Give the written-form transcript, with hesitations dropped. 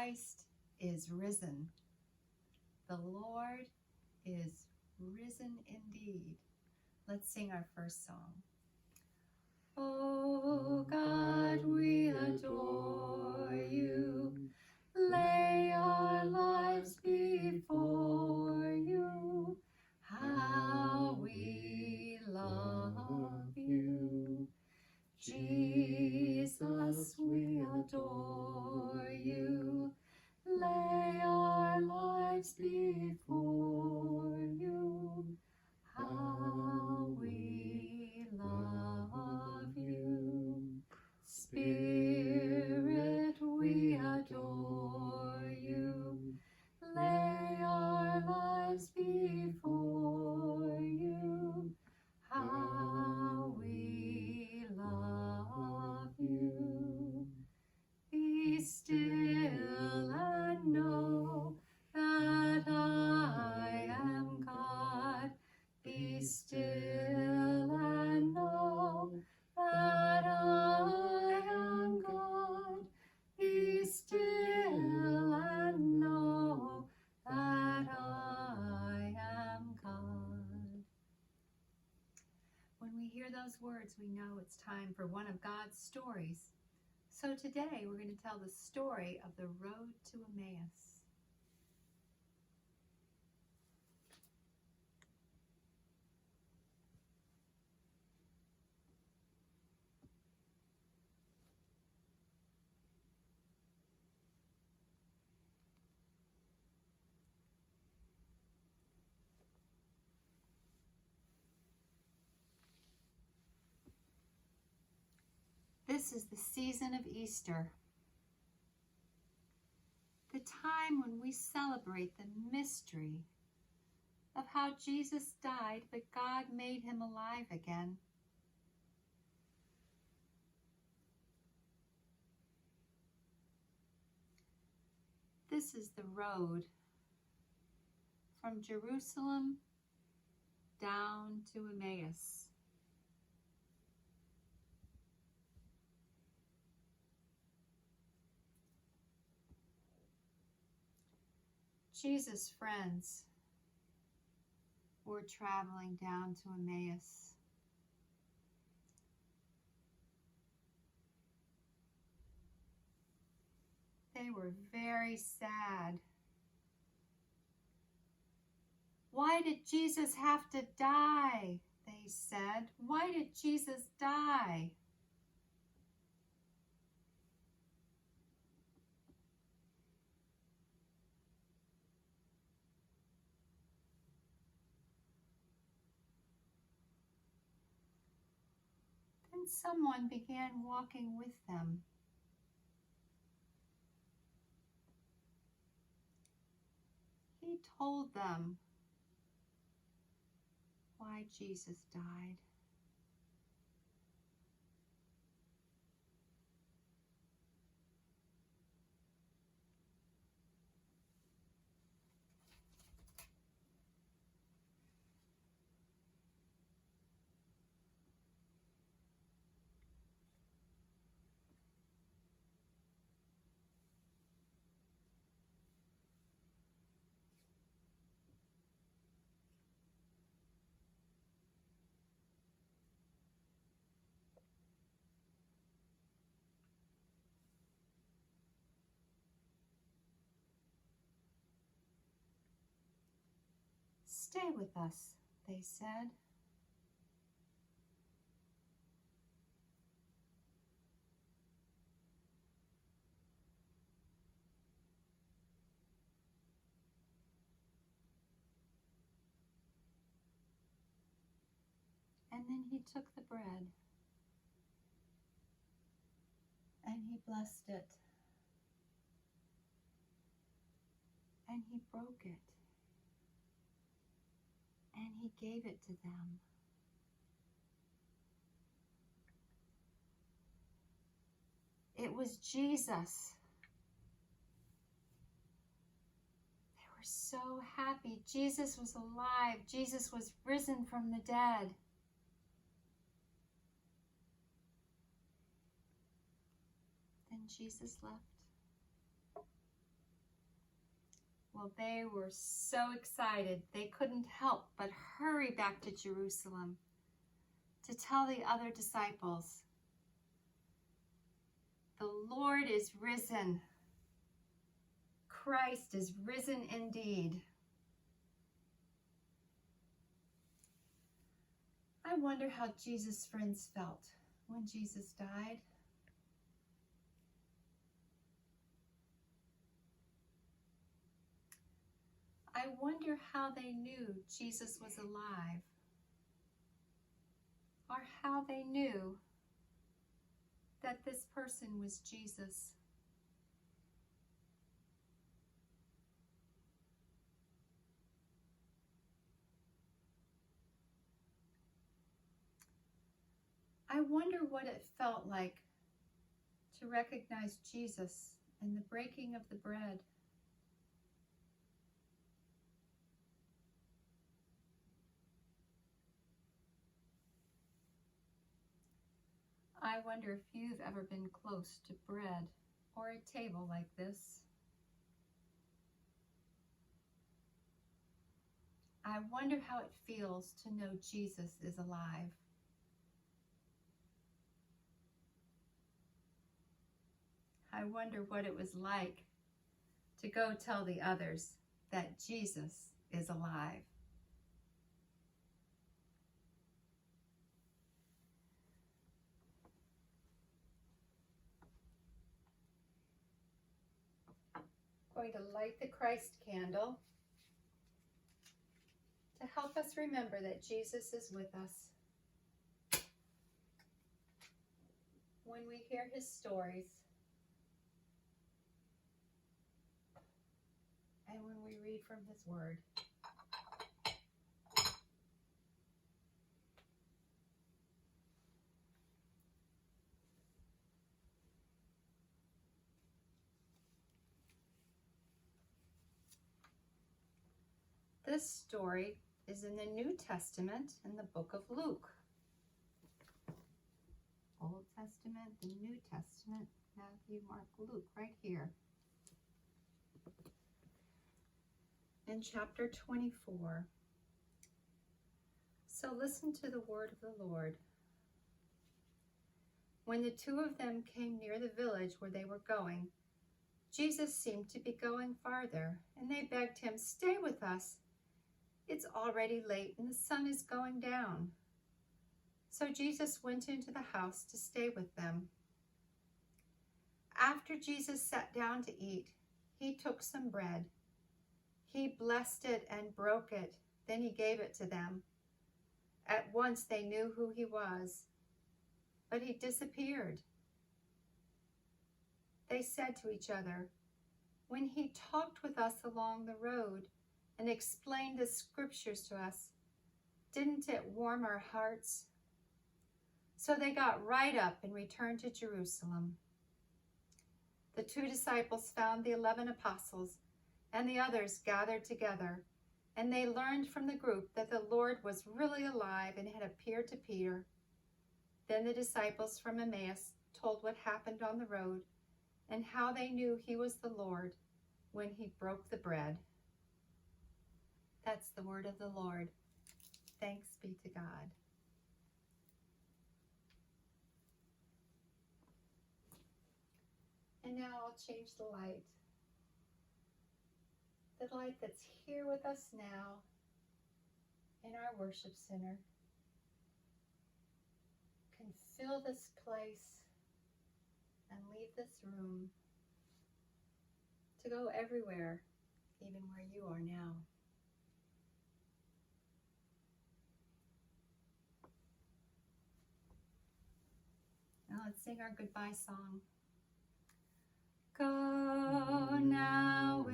Christ is risen. The Lord is risen indeed. Let's sing our first song. Oh God, we adore you. Lay our lives before you. How we love you. Jesus, we adore you. Lay our lives before you. How we love you. Spirit, we adore you. Lay our lives before you. How we love you. Be still and know that I am God. Be still and know that I am God. Be still and know that I am God. When we hear those words, we know it's time for one of God's stories. So today we're going to tell the story of the road to Emmaus. This is the season of Easter, the time when we celebrate the mystery of how Jesus died, but God made him alive again. This is the road from Jerusalem down to Emmaus. Jesus' friends were traveling down to Emmaus. They were very sad. Why did Jesus have to die? They said. Why did Jesus die? Then someone began walking with them. He told them why Jesus died. Stay with us, they said. And then he took the bread and he blessed it and he broke it and he gave it to them. It was Jesus. They were so happy. Jesus was alive. Jesus was risen from the dead. Then Jesus left. Well, they were so excited they couldn't help but hurry back to Jerusalem to tell the other disciples, "The Lord is risen. Christ is risen indeed." I wonder how Jesus' friends felt when Jesus died. I wonder how they knew Jesus was alive, or how they knew that this person was Jesus. I wonder what it felt like to recognize Jesus in the breaking of the bread. I wonder if you've ever been close to bread or a table like this. I wonder how it feels to know Jesus is alive. I wonder what it was like to go tell the others that Jesus is alive. I'm going to light the Christ candle to help us remember that Jesus is with us. When we hear his stories, and when we read from his word. This story is in the New Testament in the book of Luke. Old Testament, the New Testament, Matthew, Mark, Luke, right here. In chapter 24. So listen to the word of the Lord. When the two of them came near the village where they were going, Jesus seemed to be going farther, and they begged him, "Stay with us. It's already late and the sun is going down." So Jesus went into the house to stay with them. After Jesus sat down to eat, he took some bread. He blessed it and broke it. Then he gave it to them. At once they knew who he was, but he disappeared. They said to each other, "When he talked with us along the road and explained the scriptures to us, didn't it warm our hearts?" So they got right up and returned to Jerusalem. The 2 disciples found the 11 apostles and the others gathered together, and they learned from the group that the Lord was really alive and had appeared to Peter. Then the disciples from Emmaus told what happened on the road and how they knew he was the Lord when he broke the bread. That's the word of the Lord. Thanks be to God. And now I'll change the light. The light that's here with us now in our worship center can fill this place and leave this room to go everywhere, even where you are now. Now let's sing our goodbye song. Go now